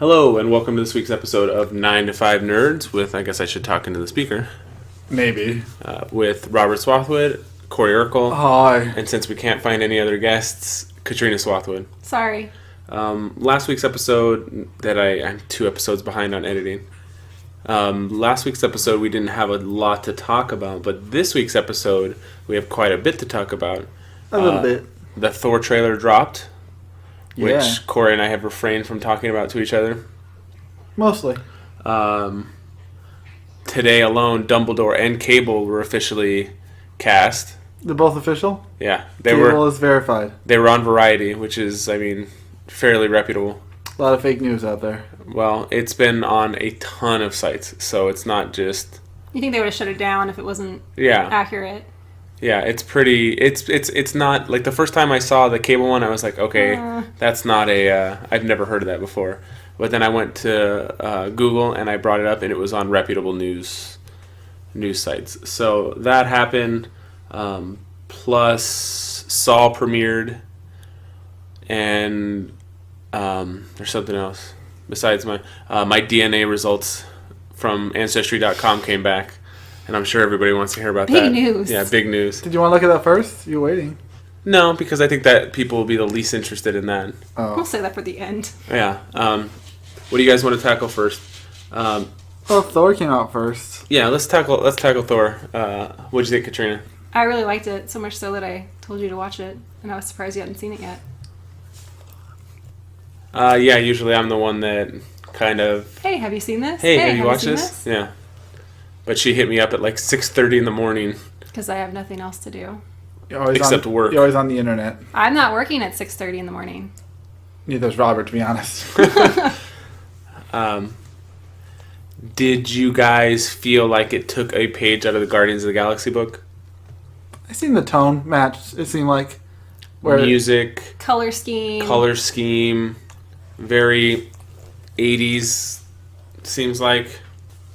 Hello, and welcome to this week's episode of 9 to 5 Nerds with, I guess I should talk into the speaker, Maybe. with Robert Swathwood, Corey Urkel, Hi. and since we can't find any other guests, Katrina Swathwood. Sorry. Last week's episode, I'm 2 episodes behind on editing. Last week's episode, we didn't have a lot to talk about, but this week's episode, we have quite a bit to talk about. A little bit. The Thor trailer dropped, Yeah. which Corey and I have refrained from talking about to each other. Mostly. Today alone, Dumbledore and Cable were officially cast. They're both official? Yeah, Cable is verified. They were on Variety, which is, fairly reputable. A lot of fake news out there. Well, it's been on a ton of sites, so it's not just. You think they would have shut it down if it wasn't Yeah. accurate? Yeah, it's pretty. It's not like the first time I saw the Cable one, I was like, okay, that's not a. I've never heard of that before. But then I went to Google and I brought it up, and it was on reputable news sites. So that happened. Plus, Saul premiered, and there's something else besides my DNA results from Ancestry.com came back, and I'm sure everybody wants to hear about that. Big news. Yeah, big news. Did you want to look at that first? You're waiting. No, because I think that people will be the least interested in that. Oh. We'll say that for the end. Yeah. What do you guys want to tackle first? Well, Thor came out first. Yeah, let's tackle Thor. What'd you think, Katrina? I really liked it, so much so that I told you to watch it, and I was surprised you hadn't seen it yet. Yeah, usually I'm the one that kind of. Hey, have you seen this? Hey, have you watched this? Yeah. But she hit me up at like 6:30 in the morning. Because I have nothing else to do. Except work. You're always on the internet. I'm not working at 6:30 in the morning. Neither's Robert, to be honest. Did you guys feel like it took a page out of the Guardians of the Galaxy book? I seen the tone match, it seemed like. Where Music, Color scheme. very 80s, seems like.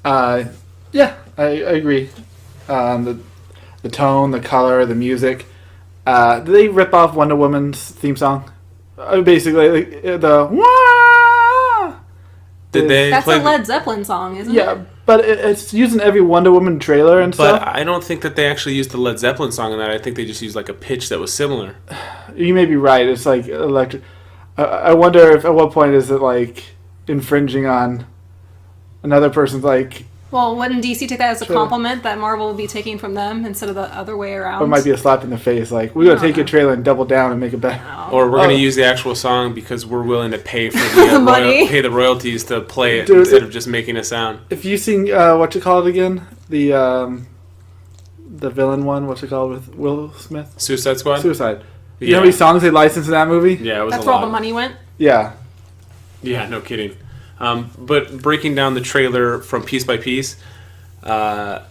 Yeah, I agree. The tone, the color, the music. Did they rip off Wonder Woman's theme song? Basically, the wah! Did they That's play a Led Zeppelin song, isn't it? Yeah, but it's used in every Wonder Woman trailer and But stuff. I don't think that they actually used the Led Zeppelin song in that. I think they just used like a pitch that was similar. You may be right. It's like electric. I wonder if at what point is it like infringing on another person's like. Well, wouldn't DC take that as a Sure. compliment that Marvel would be taking from them instead of the other way around? Or it might be a slap in the face. Like we're gonna take your trailer and double down and make it better. No. Or we're going to use the actual song because we're willing to pay for the Money. pay the royalties to play it Dude, instead of just making a sound. If you sing what you call it again, the villain one, what's it called with Will Smith? Suicide Squad? Suicide. Yeah. You know how many songs they licensed in that movie? Yeah, it was That's a where all lot. the money went? Yeah. Yeah, no kidding. But breaking down the trailer from piece by piece, the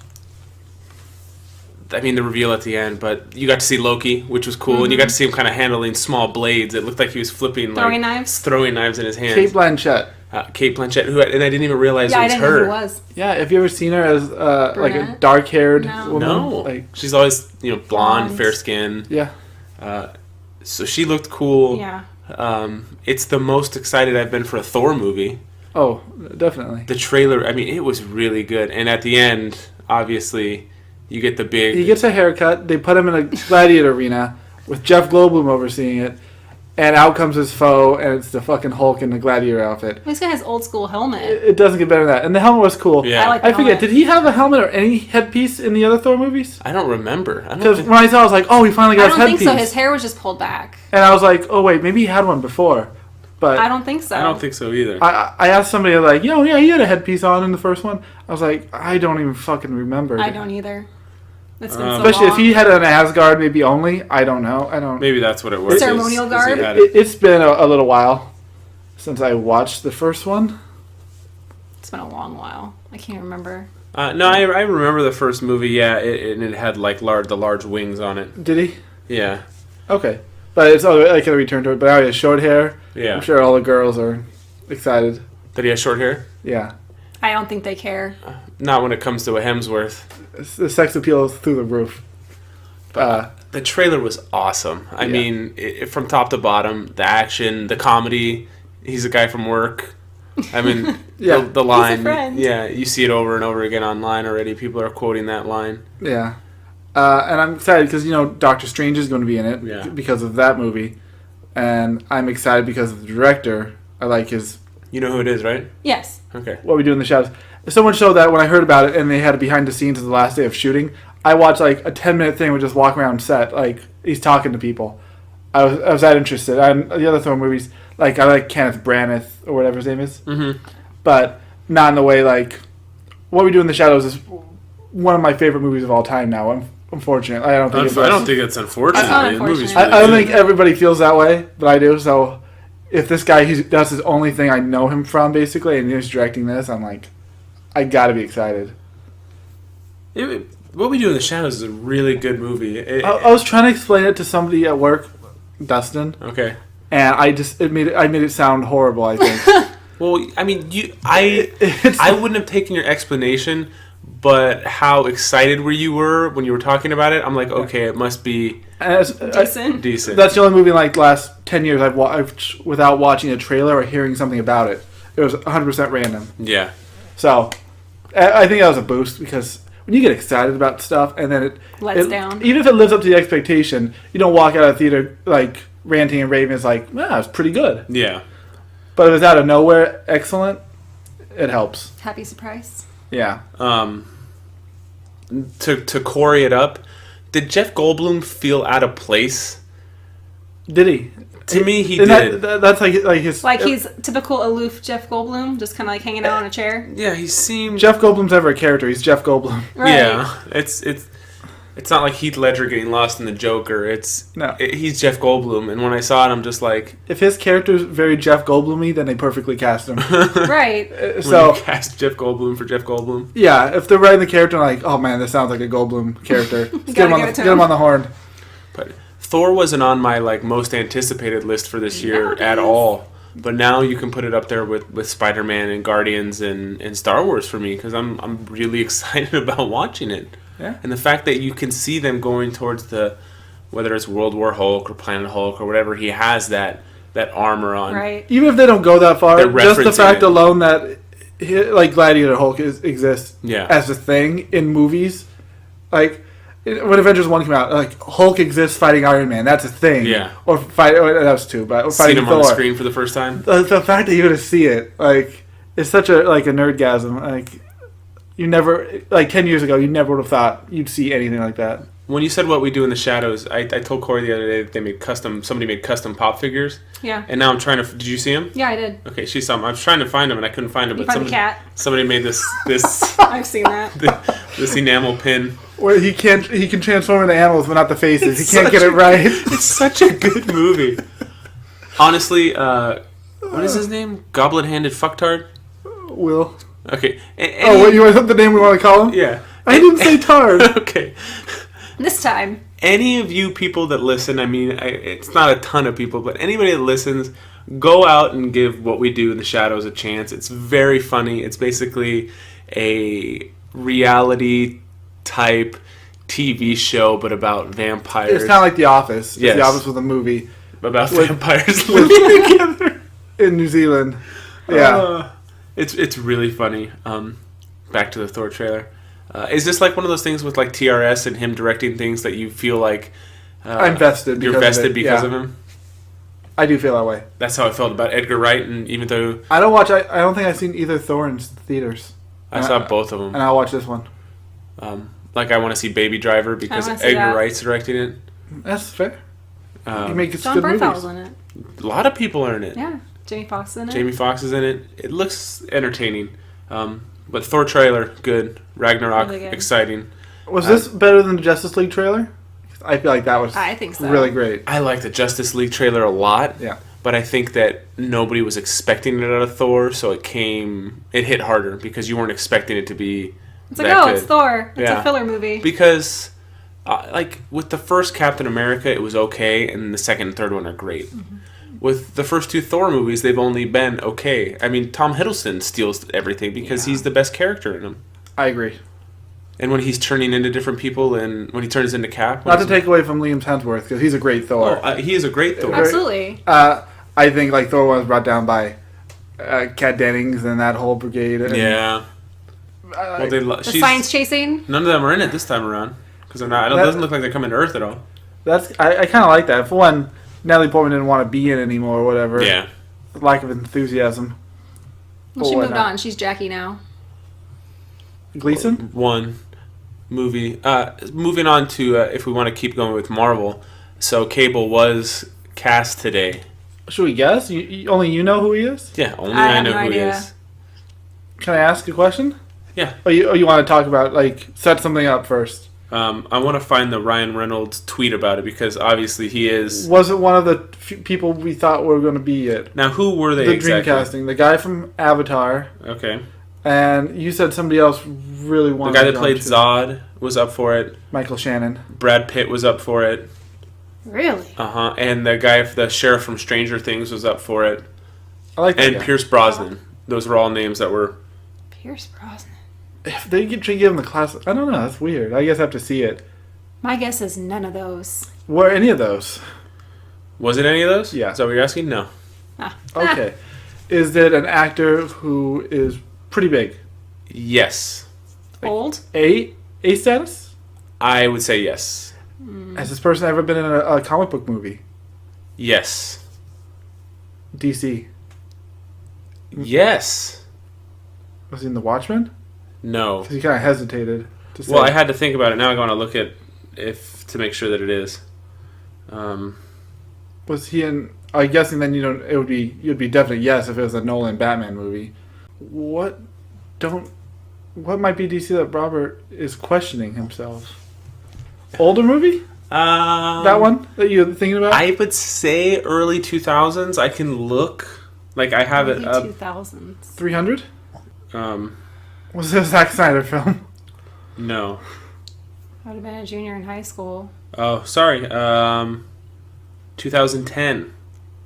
reveal at the end, but you got to see Loki, which was cool, and you got to see him kind of handling small blades. It looked like he was flipping, Throwing knives? throwing knives in his hands. Kate Blanchett. Kate Blanchett, and I didn't even realize Yeah, it I was didn't her. know who it was. Yeah, have you ever seen her as like a Brunette? dark-haired No. woman? No, Like, she's always blonde, Blonde. fair skin. yeah. So she looked cool. Yeah. It's the most excited I've been for a Thor movie. Oh, definitely. The trailer, it was really good. And at the end, obviously, you get the big. He gets a haircut. They put him in a gladiator arena with Jeff Goldblum overseeing it. And out comes his foe, and it's the fucking Hulk in the gladiator outfit. This guy has old school helmet. It doesn't get better than that. And the helmet was cool. Yeah. I like the I forget, helmet. did he have a helmet or any headpiece in the other Thor movies? I don't remember. I don't Because think- when I saw it, I was like, oh, he finally got I his don't think headpiece. so. His hair was just pulled back. And I was like, oh, wait, maybe he had one before. But I don't think so. I don't think so either. I asked somebody, like, yeah, he had a headpiece on in the first one. I was like, I don't even fucking remember. I don't either. It's been so Especially long. if he had an Asgard maybe only. I don't know. Maybe that's what it was. Ceremonial is he garb? had it. It's been a little while since I watched the first one. It's been a long while. I can't remember. No, I remember the first movie. Yeah, it had like the large wings on it. Did he? Yeah, Okay. But it's I can return to it. But now he has short hair. yeah. I'm sure all the girls are excited. That he has short hair. Yeah. I don't think they care. Not when it comes to a Hemsworth. The sex appeal is through the roof. The trailer was awesome. I mean, from top to bottom, the action, the comedy. He's a guy from work. I mean, Yeah. the line. friend. Yeah, you see it over and over again online already. People are quoting that line. Yeah. And I'm excited because, Doctor Strange is going to be in it Yeah. because of that movie. And I'm excited because of the director. I like his You know who it is, right? Yes. Okay. What We Do in the Shadows. So much so that when I heard about it and they had a behind the scenes of the last day of shooting, I watched like a 10-minute thing with just walking around set, like he's talking to people. I was that interested. And the other Thor movies, like I like Kenneth Branagh or whatever his name is, but not in the way like What We Do in the Shadows is one of my favorite movies of all time now. Unfortunately, I don't think I don't think it's unfortunate. It's not The movie's unfortunate. really I don't good. think everybody feels that way, but I do. So if this guy that's his only thing I know him from basically, and he's directing this, I'm like, I gotta be excited. What We Do in the Shadows is a really good movie. I was trying to explain it to somebody at work, Dustin, Okay. and I made it sound horrible. I think. Well, I mean, I wouldn't have taken your explanation, but how excited you were when you were talking about it? I'm like, okay, it must be Decent. decent. That's the only movie in like the last 10 years I've watched without watching a trailer or hearing something about it. It was 100% random. Yeah. So I think that was a boost because when you get excited about stuff and then Lets down. even if it lives up to the expectation, you don't walk out of the theater like ranting and raving. It's like, wow, it's pretty good. Yeah. But if it's out of nowhere, excellent, it helps. Happy surprise. Yeah. To Corey it up, did Jeff Goldblum feel out of place? Did he? To me, he And did. That's like his. Like he's typical aloof Jeff Goldblum, just kind of like hanging out on a chair. Yeah, he seemed. Jeff Goldblum's ever a character. He's Jeff Goldblum. Right. Yeah, it's not like Heath Ledger getting lost in the Joker. He's Jeff Goldblum, and when I saw it, I'm just like, If his character's very Jeff Goldblum-y, then they perfectly cast him. Right. when So you cast Jeff Goldblum for Jeff Goldblum. yeah, if they're writing the character, like, oh man, this sounds like a Goldblum character. Let's get Gotta him on the horn. But Thor wasn't on my like most anticipated list for this year at all. But now you can put it up there with Spider-Man and Guardians and Star Wars for me because I'm really excited about watching it. Yeah. And the fact that you can see them going towards whether it's World War Hulk or Planet Hulk or whatever, he has that armor on. Right. Even if they don't go that far, They're just the referencing fact it. alone that like Gladiator Hulk exists Yeah. as a thing in movies, like when Avengers 1 came out, like Hulk exists fighting Iron Man. That's a thing. Yeah. Or that was 2, but Seen fighting him Thor. on the screen for the first time. The fact that you're gonna see it, like, it's such a nerdgasm. Like, you never, like 10 years ago, you never would have thought you'd see anything like that. When you said What We Do in the Shadows, I told Corey the other day that somebody made custom pop figures. Yeah. And now I'm trying to. Did you see them? Yeah, I did. Okay, she saw them. I was trying to find them and I couldn't find them. You But find the cat. somebody made this I've seen that. this enamel pin. Where he can transform into animals, but not the faces. It's He can't get such it right. It's such a good movie. Honestly, what is his name? Goblet-handed fucktard. Will. Okay. What you want the name we want to call him? Yeah. I didn't say Tard. Okay. This time. Any of you people that listen, I mean, it's not a ton of people, but anybody that listens, go out and give What We Do in the Shadows a chance. It's very funny. It's basically a reality type TV show, but about vampires. It's kind of like The Office. It's Yes. The Office with a movie about vampires living together in New Zealand. Yeah. It's really funny. Back to the Thor trailer. Is this like one of those things with like TRS and him directing things that you feel like I'm vested. you're because vested of it. because Yeah. of him? I do feel that way. That's how I felt about Edgar Wright, and even though I don't think I've seen either Thor in theaters. I saw both of them, And I'll watch this one. like I want to see Baby Driver because I wanna see Edgar that. Wright's directing it. That's fair. You make good John Bernthal movies. was in it. A lot of people are in it. Yeah. Jamie Foxx in it. Jamie Foxx is in it. It looks entertaining. But Thor trailer, good. Ragnarok, Really good. exciting. Was this better than the Justice League trailer? I feel like that was I think so. really great. I like the Justice League trailer a lot. Yeah. But I think that nobody was expecting it out of Thor, so it hit harder because you weren't expecting it to be It's like, that oh, good. it's Thor. It's Yeah. a filler movie. Because, like, with the first Captain America, it was okay, and the second and third one are great. Mm-hmm. With the first two Thor movies, they've only been okay. I mean, Tom Hiddleston steals everything because he's the best character in them. I agree. And when he's turning into different people, and when he turns into Cap, Not to take away from Liam Hemsworth, because he's a great Thor. he is a great Thor. Absolutely. I think like Thor was brought down by Kat Dennings and that whole brigade. And, Yeah. Well, The science chasing? None of them are in it this time around because they're not. It doesn't look like they're coming to Earth at all. I kind of like that. For one, Natalie Portman didn't want to be in it anymore or whatever. Yeah. Lack of enthusiasm. Well, she moved on. She's Jackie now. Gleason? One movie. Moving on to if we want to keep going with Marvel. So Cable was cast today. Should we guess? Only you know who he is? Yeah, only I I have know no who idea. he is. Can I ask a question? Yeah. Or you want to talk about, like, set something up first? I want to find the Ryan Reynolds tweet about it because obviously he is. Was it one of the people we thought were going to be it? Now, who were they The exactly? dream casting. The guy from Avatar. Okay. And you said somebody else really The wanted guy that to played jump to. Zod was up for it. Michael Shannon. Brad Pitt was up for it. Really? And the sheriff from Stranger Things was up for it. I like that And guy. Pierce Brosnan. Those were all names that were. Pierce Brosnan. If they could give him the class... I don't know. That's weird. I guess I have to see it. My guess is none of those. Were any of those? Was it any of those? Yeah. Is that what you're asking? No. Okay. Is it an actor who is pretty big? Yes. Old? A status? I would say yes. Has this person ever been in a comic book movie? Yes. DC. Yes. Was he in The Watchmen? No. Because he kind of hesitated to say. Well, I had to think about it. Now I want to look at to make sure that it is. Was he in... I'm guessing then you'd be definitely yes if it was a Nolan Batman movie. What might be DC that Robert is questioning himself? Older movie? That one that you're thinking about? I would say early 2000s. I can look. Like I have it up. 2000s. 300? Um, Was it a Zack Snyder film? no. I would have been a junior in high school. Oh, sorry. 2010.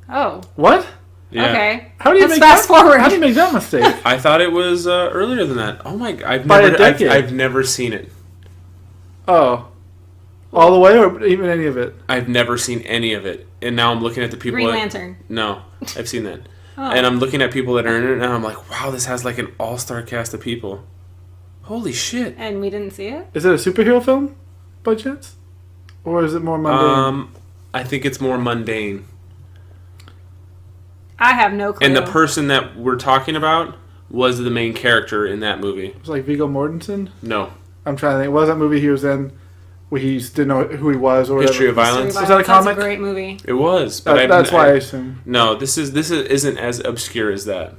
Oh, What? Yeah. okay. How do you Let's make fast that? forward. How do you make that mistake? I thought it was earlier than that. Oh my! By a decade. I've never seen it. Oh. All the way or even any of it? I've never seen any of it, and now I'm looking at the people. Green Lantern. No, I've seen that, Oh. and I'm looking at people that are in it, and I'm like, wow, this has like an all-star cast of people. Holy shit! And we didn't see it? Is it a superhero film by chance? Or is it more mundane? I think it's more mundane. I have no clue. And the person that we're talking about was the main character in that movie. It was like Viggo Mortensen? No. I'm trying to think. What was that movie he was in where he just didn't know who he was or History of whatever? Violence? Was that a That's comic? a great movie. It was, but That's why I assume. No, this isn't as obscure as that.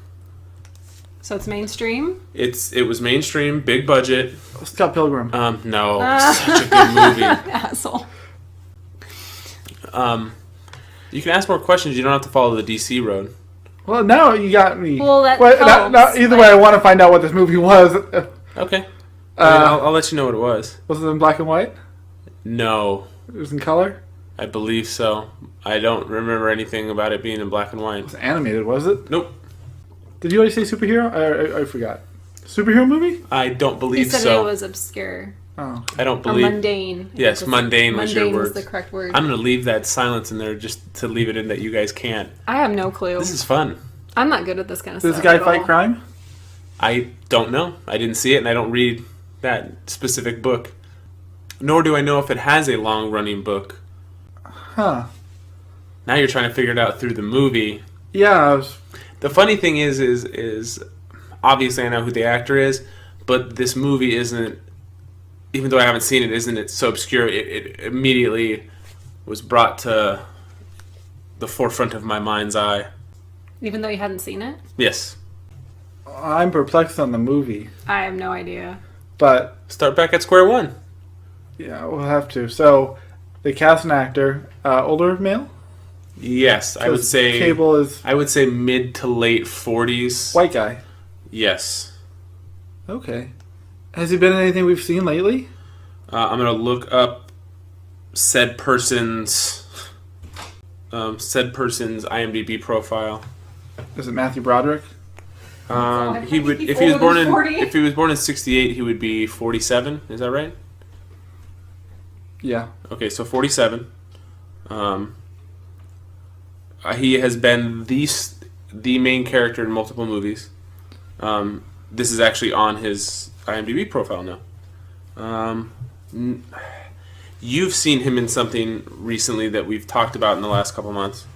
So it's mainstream? It was mainstream, big budget. Scott Pilgrim. No, such a good movie. Asshole. You can ask more questions. You don't have to follow the DC road. Well, now you got me. Well, that helps. Either way, I want to find out what this movie was. Okay. I'll let you know what it was. Was it in black and white? No, It was in color? I believe so. I don't remember anything about it being in black and It white. was animated, was it? Nope. Did you already say superhero? I forgot. Superhero movie? I don't He believe said so. it was obscure. Oh. I don't Or believe. mundane. Yes, It's- mundane was your mundane word. was the correct word. I'm going to leave that silence in there just to leave it in that you guys can't. I have no clue. This is fun. I'm not good at this kind of Does stuff. this guy at fight all. crime? I don't know. I didn't see it, and I don't read that specific book. Nor do I know if it has a long-running book. Huh. Now you're trying to figure it out through the movie. Yeah, The funny thing is obviously I know who the actor is, but this movie isn't. Even though I haven't seen it, isn't it so obscure? It immediately was brought to the forefront of my mind's eye. Even though you hadn't seen it? Yes. I'm perplexed on the movie. I have no idea. But, Start back at square one. yeah, we'll have to. So, they cast an actor. Older male? Yes, I would 'Cause say. Cable is I would say mid to late 40s. white guy. Yes. Okay. Has he been in anything we've seen lately? I'm gonna look up said person's IMDb profile. Is it Matthew Broderick? He would He's if he was older born than in 40. if he was born in 68, he would be 47. Is that right? Yeah. Okay, so 47. He has been the main character in multiple movies. This is actually on his IMDb profile now. You've seen him in something recently that we've talked about in the last couple months.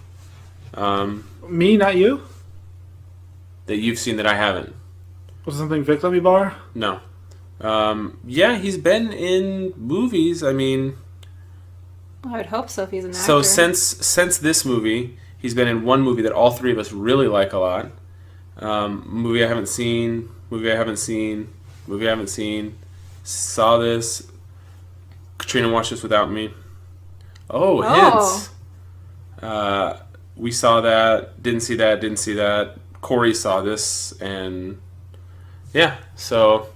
Me, not you? That you've seen that I haven't. Was it something Vic let me borrow? No. Yeah, he's been in movies. I mean, I would hope so if he's an actor. so since this movie, he's been in one movie that all three of us really like a lot. Movie I haven't seen. Movie I haven't seen. Movie I haven't seen. Saw this. Katrina watched this without me. Oh, hints. We saw that. Didn't see that. Didn't see that. Corey saw this, and yeah. So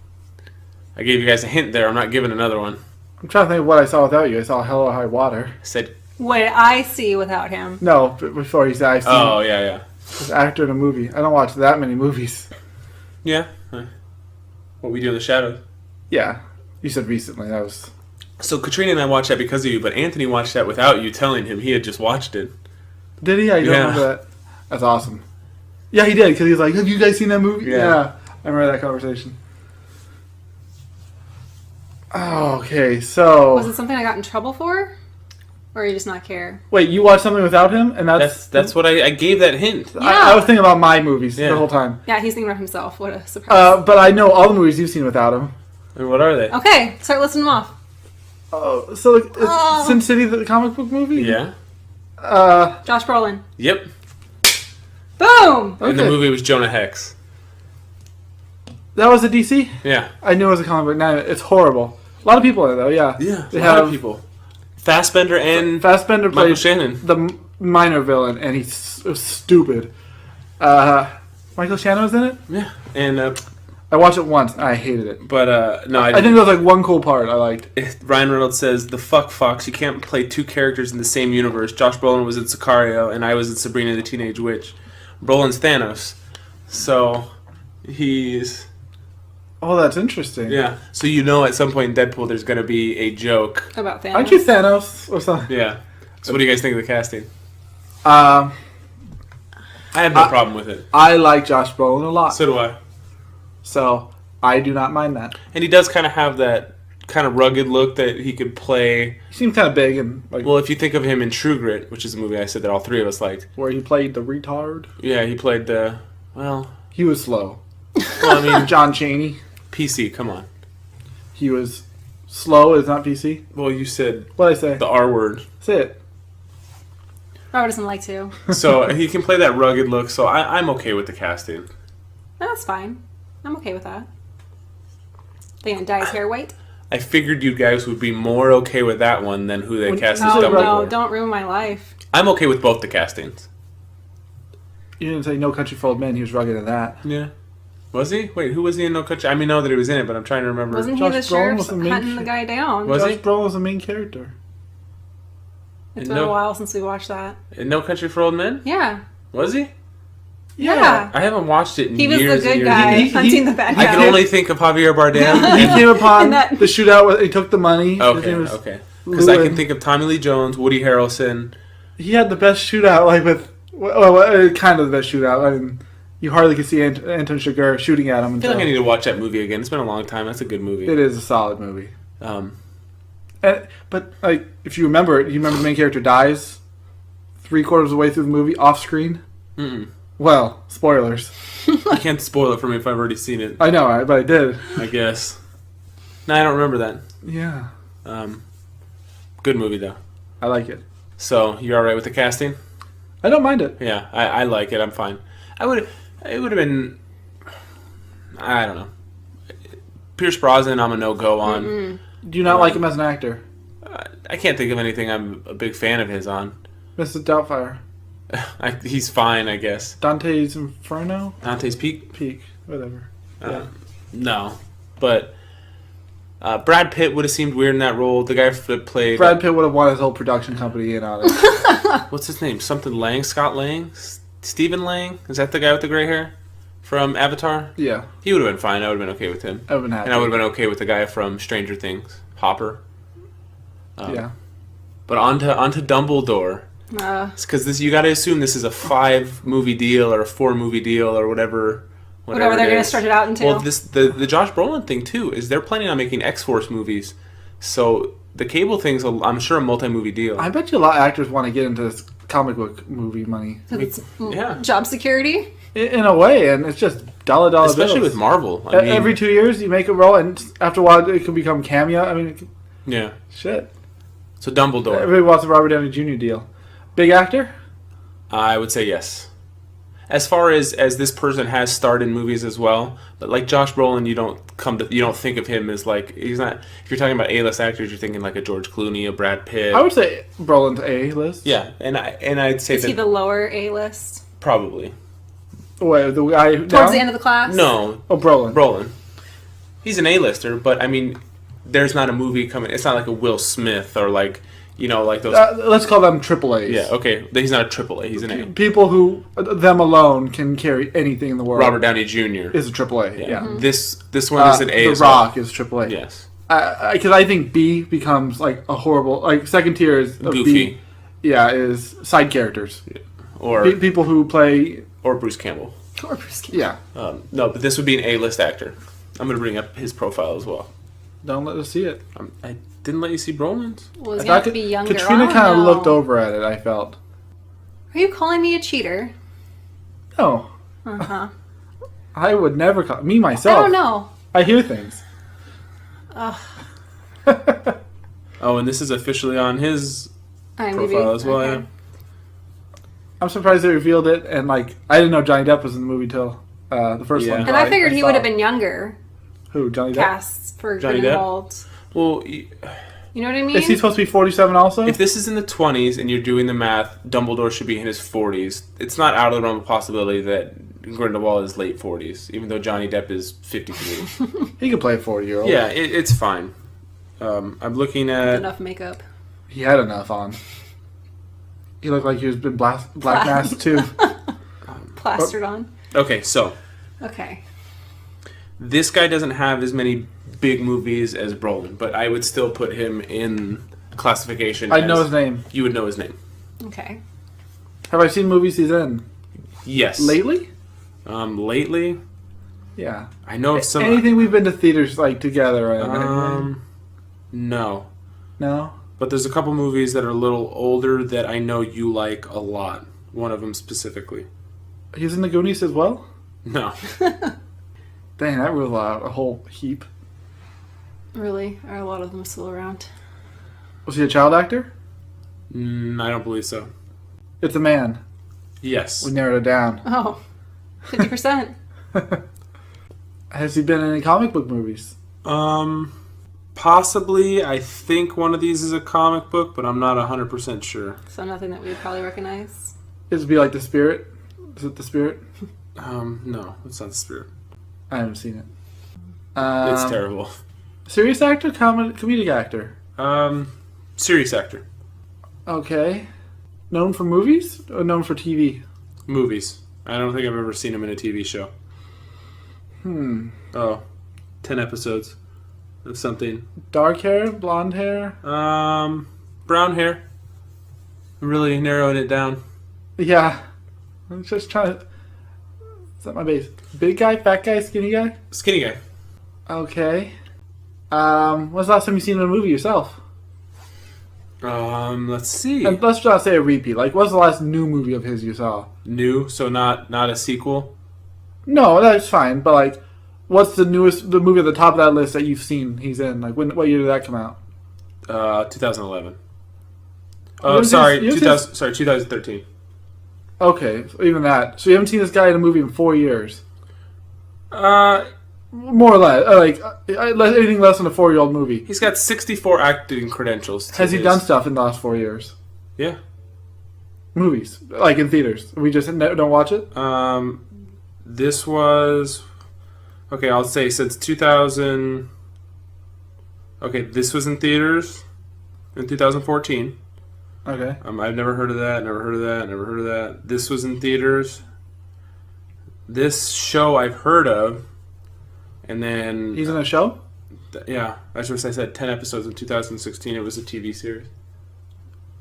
I gave you guys a hint there. I'm not giving another one. I'm trying to think of what I saw without you. I saw Hello High Water. I said. What did I see without him? No, before he said I've seen Oh yeah. this actor in a movie. I don't watch that many movies. Yeah. What We Do in the Shadows. Yeah. You said recently. That was... So Katrina and I watched that because of you, but Anthony watched that without you telling him. He had just watched it. Did he? I don't remember that. That's awesome. Yeah, he did, because he was like, have you guys seen that movie? Yeah. I remember that conversation. Oh, okay, so... Was it something I got in trouble for? Or you just not care? Wait, you watched something without him? And That's what I gave that hint. Yeah. I was thinking about my movies the whole time. Yeah, he's thinking about himself. What a surprise. But I know all the movies you've seen without him. And what are they? Okay, start listing them off. Oh, so is Sin City the comic book movie? Yeah. Josh Brolin. Yep. Boom! And the movie was Jonah Hex. That was a DC? Yeah. I knew it was a comic book. Now it's horrible. A lot of people in it, though, yeah. Yeah, They a lot have of people. Fassbender and Fassbender Michael played Shannon. the minor villain, and he's stupid. Michael Shannon was in it? Yeah. And I watched it once, and I hated it. but no, I think there was like one cool part I liked. Ryan Reynolds says, "The fuck, Fox! You can't play two characters in the same universe." Josh Brolin was in Sicario, and I was in Sabrina the Teenage Witch. Brolin's Thanos, so he's Oh, that's interesting. yeah. So you know, at some point in Deadpool, there's gonna be a joke. About Thanos. Aren't you Thanos or something? Yeah. So what do you guys think of the casting? Um, I have no problem with it. I like Josh Brolin a lot, So do I. so I do not mind that. And he does kind of have that kind of rugged look that he could play. He seemed kind of big and like Well, if you think of him in True Grit, which is a movie I said that all three of us liked. where he played the retard. Yeah, he played the well, He was slow. I mean John Chaney. PC. Come on. He was slow. Is not PC. Well, you said What'd I say? the R word. Say it. Robert doesn't like to. So he can play that rugged look. So I'm okay with the casting. That's fine. I'm okay with that. They gonna dye his hair white? I figured you guys would be more okay with that one than who they cast as No, Dumbledore. no, don't ruin my life. I'm okay with both the castings. You didn't say No Country for Old Men. He was rugged in that. Yeah. Was he? Wait, who was he in No Country? I mean, know that he was in it, but I'm trying to remember. Wasn't he Josh the Brolin sheriff was the main hunting the guy down? Was Josh he? Brolin was the main character. It's No- been a while since we watched that. In No Country for Old Men? Yeah. Was he? Yeah. I haven't watched it in He was years the and good years. guy He- hunting the bad I guy. can only think of Javier Bardem. He came upon And that- the shootout where he took the money. His Okay, name was okay. Because I Lewin. can think of Tommy Lee Jones, Woody Harrelson. He had the best shootout, like with kind of the best shootout. I mean, you hardly could see Anton Chigurh shooting at him. I feel like I need to watch that movie again. It's been a long time. That's a good movie. It is a solid movie. Um, But like, if you remember it, you remember the main character dies 3/4 of the way through the movie off screen. mm-mm. Well, spoilers. You can't spoil it for me if I've already seen it, I know, but I did. I guess. No, I don't remember that. Yeah, Good movie, though. I like it. So, you're alright with the casting? I don't mind it. Yeah, I like it. I'm fine. It would have been, I don't know. Pierce Brosnan, I'm a no-go on. Do you not like him as an actor? I can't think of anything I'm a big fan of his on. Mrs. Doubtfire. He's fine, I guess. Dante's Inferno? Dante's Peak? Peak. Whatever. Yeah. No. But Brad Pitt would have seemed weird in that role. The guy that played... Brad Pitt would have won his whole production company in on it. What's his name? Something Lang? Scott Lang? Stephen Lang? Is that the guy with the gray hair? From Avatar? Yeah. He would have been fine. I would have been okay with him. I would have been happy. And I would have been okay with the guy from Stranger Things. Hopper. Yeah. But on to Dumbledore. Because this, you got to assume this is a 5-movie deal or a 4-movie deal or whatever Whatever they're going to stretch it out into. Well, the Josh Brolin thing too is they're planning on making X-Force movies, so the cable thing's I'm sure a multi-movie deal. I bet you a lot of actors want to get into this comic book movie money. It's job security. In a way, and it's just dollar especially bills. with Marvel. I mean, every 2 years you make a role, and after a while it could become cameo. I mean, yeah. Shit. So Dumbledore. Everybody wants a Robert Downey Jr. deal. Big actor? I would say yes. As far as this person has starred in movies as well, but like Josh Brolin, you don't think of him as like, he's not. If you're talking about A-list actors, you're thinking like a George Clooney, a Brad Pitt. I would say Brolin's A-list. Yeah, and I'd say is he the lower A-list? Probably. Wait, the guy towards the end of the class? No. Oh, Brolin. Brolin. He's an A-lister, but I mean, there's not a movie coming. It's not like a Will Smith or like, like those. Let's call them triple A's. Yeah, okay. He's not a triple A. He's an A. People who them alone can carry anything in the world. Robert Downey Jr. is a triple A. Yeah. Mm-hmm. This one is an A. The as Rock well. is triple A. Yes. Because I think B becomes like a horrible, like second tier is Goofy. B, yeah, is side characters. Yeah. Or people who play. Or Bruce Campbell. Or Bruce Campbell. Yeah. No, but this would be an A-list actor. I'm going to bring up his profile as well. Don't let us see it. I didn't let you see Brolin's. Well, is he have to be younger? Katrina kind of looked over at it, I felt. Are you calling me a cheater? No. Uh-huh. I would never call... Me, myself. I don't know. I hear things. Oh, and this is officially on his IMDb. profile as well, Okay. yeah. I'm surprised they revealed it, and like I didn't know Johnny Depp was in the movie till the first one. And I figured he would have been younger. Who, Johnny Depp? Casts for Johnny Grindelwald. Well, You know what I mean? Is he supposed to be 47 also? if this is in the 20s and you're doing the math, Dumbledore should be in his 40s. It's not out of the realm of possibility that Grindelwald is late 40s, even though Johnny Depp is 53. He could play a 40-year-old. Yeah, it's fine. I'm looking at... Enough makeup. He had enough on. He looked like he was been black masked too. Plastered on. Okay, so Okay. this guy doesn't have as many big movies as Brolin, but I would still put him in classification. I know his name. You would know his name. Okay. Have I seen movies he's in? Yes. Lately? Lately? Yeah. I know of some... Anything we've been to theaters like together, right? No. No? But there's a couple movies that are a little older that I know you like a lot. One of them specifically. He's in the Goonies as well? No. Dang, that ruled out a whole heap. Really? Are a lot of them still around? Was he a child actor? I don't believe so. It's a man. Yes. We narrowed it down. Oh. 50%. Has he been in any comic book movies? Possibly. I think one of these is a comic book, but I'm not 100% sure. So nothing that we would probably recognize. It'd be like The Spirit? Is it The Spirit? No, it's not The Spirit. I haven't seen it. It's terrible. Serious actor? Comedic actor? Serious actor. Okay. Known for movies or known for TV? Movies. I don't think I've ever seen him in a TV show. Oh, 10 episodes of something. Dark hair? Blonde hair? Brown hair. I'm really narrowing it down. Yeah. I'm just trying to... Set my base. Big guy? Fat guy? Skinny guy? Skinny guy. Okay. When's the last time you seen a movie yourself? Let's see. And let's not say a repeat. Like, what's the last new movie of his you saw? New, so not a sequel. No, that's fine. But like, what's the movie at the top of that list that you've seen he's in? Like, what year did that come out? 2011. What is Sorry, his- 2013. Okay, so even that. So you haven't seen this guy in a movie in 4 years, Uh, more or less. Anything less than a 4-year-old movie. he's got 64 acting credentials. to Has he his- done stuff in the last 4 years? Yeah. Movies, like in theaters. We just don't watch it. This was... Okay, I'll say since 2000... Okay, this was in theaters in 2014. Okay. I've never heard of that, never heard of that, never heard of that. This was in theaters. This show I've heard of. And then... He's in a show. Yeah, that's what I said. 10 episodes in 2016. It was a TV series.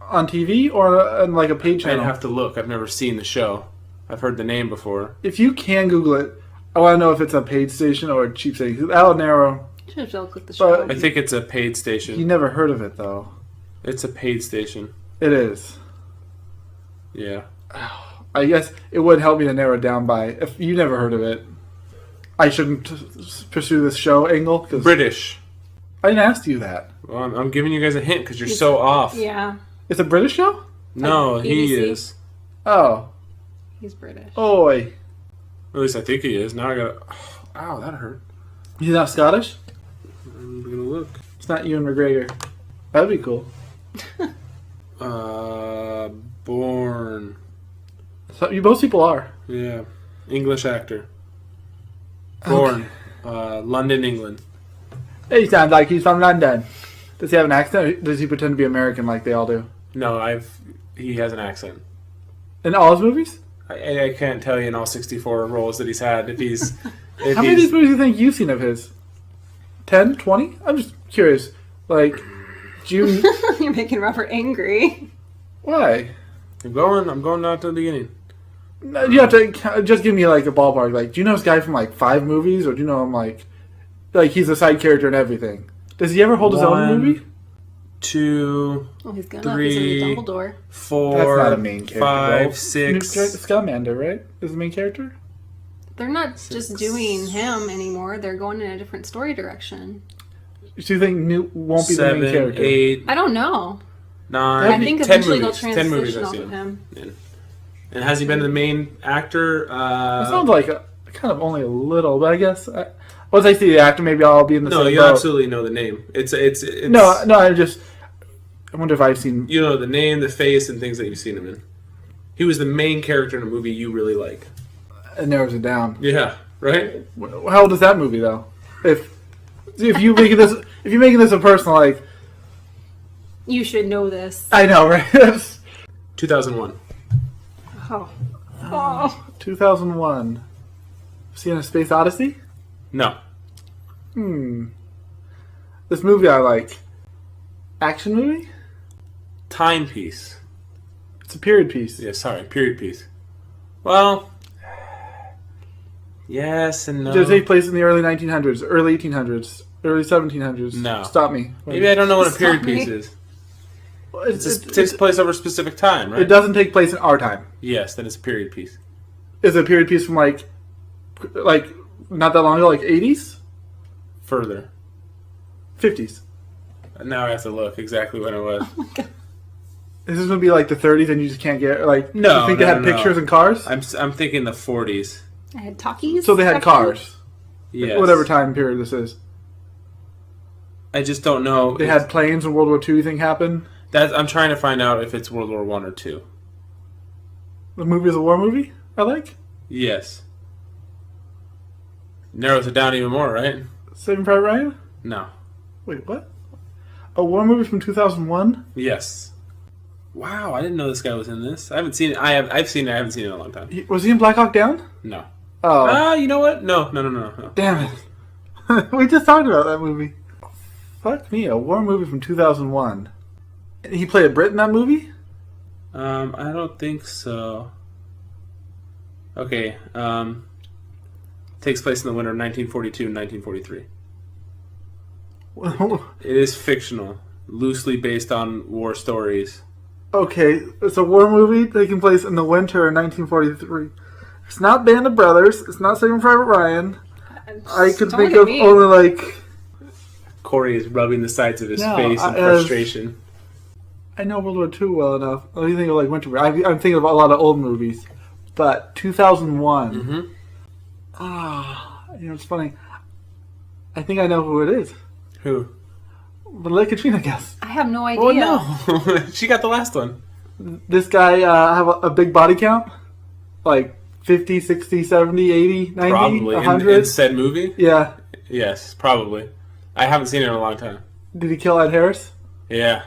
on TV or on like a paid I'd channel? have to look. I've never seen the show. I've heard the name before. If you can Google it, I want to know if it's a paid station or a cheap station. That'll narrow. Should have clicked the show. I think it's a paid station. You never heard of it though. It's a paid station. It is. Yeah. I guess it would help me to narrow it down by if you never heard of it. I shouldn't pursue this show angle because British. I didn't ask you that. Well, I'm giving you guys a hint because you're so off. Yeah, It's a British show? No, Like he BBC? is. Oh, he's British. oi! At least I think he is. Now I gotta. Ow, that hurt. He's not Scottish. I'm gonna look. It's not Ewan McGregor. That'd be cool. Born. So most people are. Yeah, English actor. Born, London, England. He sounds like he's from London. Does he have an accent? Or does he pretend to be American like they all do? No, he has an accent. In all his movies? I can't tell you in all 64 roles that he's had if he's. How many of these movies do you think you've seen of his? 10? 20? I'm just curious. Like, June. You're making Robert angry. Why? I'm going down to the beginning. No, you have to just give me like a ballpark. Like, do you know this guy from like 5 movies, or do you know him like he's a side character in everything? Does he ever hold his own movie? 2, Oh, he's gonna. 3, He's gonna be Dumbledore. 4, That's not a main character. 5, though. 6. Scamander, right? Is the main character? They're not just doing him anymore. They're going in a different story direction. So you think Newt won't be the 7, main character? 8, I don't know. 9. I think 10 eventually movies. they'll 10 movies transition I've off seen of him. in. And has he been the main actor? It sounds like kind of only a little, but I guess once I see the actor, maybe I'll be in the No, same you boat. absolutely know the name. It's No, I wonder if I've seen. You know the name, the face, and things that you've seen him in. He was the main character in a movie you really like. It narrows it down. Yeah, right. How old is that movie though? If you making this a personal, like, You should know this. I know, right? 2001. Oh. 2001. Seen a Space Odyssey? No. This movie I like. Action movie? Timepiece. It's a period piece. Yeah, sorry, period piece. Well, yes and no. Does it take place in the early 1900s, early 1800s, early 1700s? No. Stop me. Maybe I don't know what a period Stop me. piece is. It It takes place over a specific time, right? doesn't take place in our time. Yes, then it's a period piece. Is it a period piece from like not that long ago, like 80s? Further. 50s? Now I have to look exactly when it was. Is this going to be like the 30s and you just can't get, like, No, you think no, they had no. pictures and cars? I'm thinking the 40s. I had talkies. So they had back cars. Yes. Whatever time period this is. I just don't know. They had planes when World War II, you think happened? I'm trying to find out if it's World War One or Two. The movie is a war movie, I like. Yes. Narrows it down even more, right? Saving Private Ryan? No. Wait, what? A war movie from 2001? Yes. Wow, I didn't know this guy was in this. I haven't seen it. I've seen it. I haven't seen it in a long time. Was he in Black Hawk Down? No. Oh, You know what? No. damn it. We just talked about that movie. Fuck me, a war movie from 2001. He played a Brit in that movie? I don't think so. Okay. Takes place in the winter of 1942 and 1943. It is fictional, loosely based on war stories. Okay, it's a war movie taking place in the winter of 1943. It's not Band of Brothers. It's not Saving Private Ryan. I could Don't think look of at me. only like... Corey is rubbing the sides of his No, face in I- frustration. I know World War II well enough. Let me think of like winter. I'm thinking of a lot of old movies. But 2001. Mm-hmm. It's funny. I think I know who it is. Who? But let Katrina guess. I have no idea. Oh no, she got the last one. This guy have a big body count? Like 50, 60, 70, 80, 90, Probably 100? in said movie. Yeah. Yes, probably. I haven't seen it in a long time. Did he kill Ed Harris? Yeah.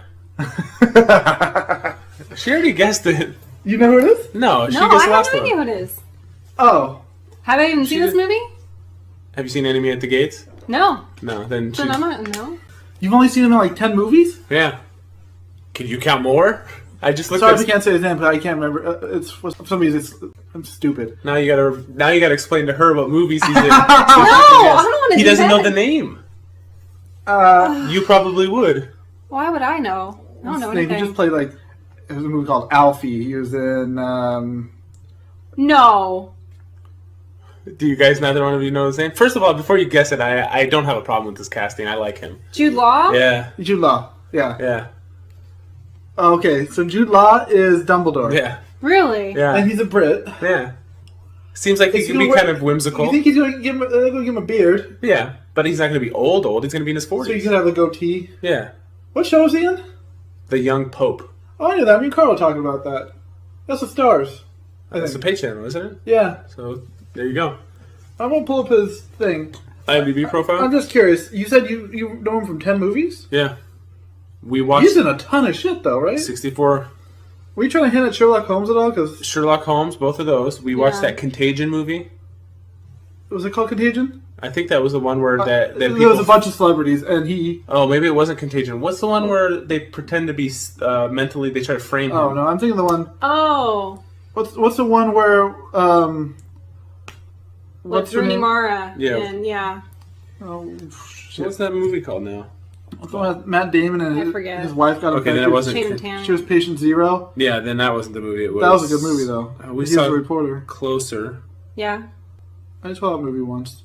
She already guessed it. You know who it is? No, she No, guessed I the have last no idea one. who it is. Oh. Have I even seen this movie? Have you seen Enemy at the Gates? No. No, then she. Then I'm not. No. You've only seen him in like 10 movies? Yeah. Can you count more? I just looked Sorry if at. I can't say his name, but I can't remember. It's for some reason I'm stupid. Now you gotta explain to her what movies he's in. No, I don't want to. He doesn't know the name. You probably would. Why would I know? I don't know anything. He just played like it was a movie called Alfie. He was in. No. Do you guys, neither one of you know his name? First of all, before you guess it, I don't have a problem with this casting. I like him. Jude Law? Yeah. Jude Law. Yeah. Yeah. Okay, so Jude Law is Dumbledore. Yeah. Really? Yeah. And he's a Brit. Yeah. Seems like he can be kind of whimsical. You think he's going to give him a beard? Yeah, but he's not going to be old. He's going to be in his 40s. So he's going to have a goatee? Yeah. What show is he in? The Young Pope. Oh, I knew that. Me and Carl were talking about that. That's the Stars. That's the pay channel, isn't it? Yeah. So, there you go. I'm going to pull up his thing. IMDb profile? I'm just curious. You said you know him from 10 movies? Yeah. We watched... He's in a ton of shit, though, right? 64... Were you trying to hint at Sherlock Holmes at all? Cause Sherlock Holmes, both of those. We watched that Contagion movie. Was it called Contagion? I think that was the one where that there people... was a bunch of celebrities, and he... Oh, maybe it wasn't Contagion. What's the one where they pretend to be mentally... They try to frame him? Oh, no, I'm thinking the one... Oh. What's the one where... What's Rooney Mara? Yeah. And, yeah. Oh, shit. What's that movie called now? What's the one with Matt Damon and his wife got okay, infected? then it wasn't... Tatum. She was Patient Zero. Yeah, then that wasn't the movie. It was... That was a good movie, though. We he saw was a reporter. Closer. Yeah. I just saw that movie once.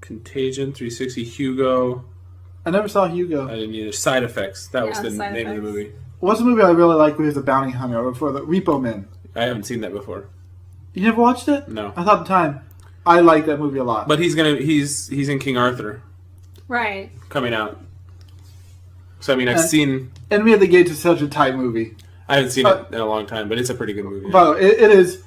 Contagion, 360, Hugo. I never saw Hugo. I didn't either. Side Effects. That was the Side name of the Effects. movie. What's the movie I really liked where he was a bounty hunter for the Repo Man? I haven't seen that before. You never watched it? No. I thought at the time I liked that movie a lot. But he's in King Arthur Right. coming out. So I mean, I've seen... Enemy at the Gates is such a tight movie. I haven't seen it in a long time, but it's a pretty good movie. But it is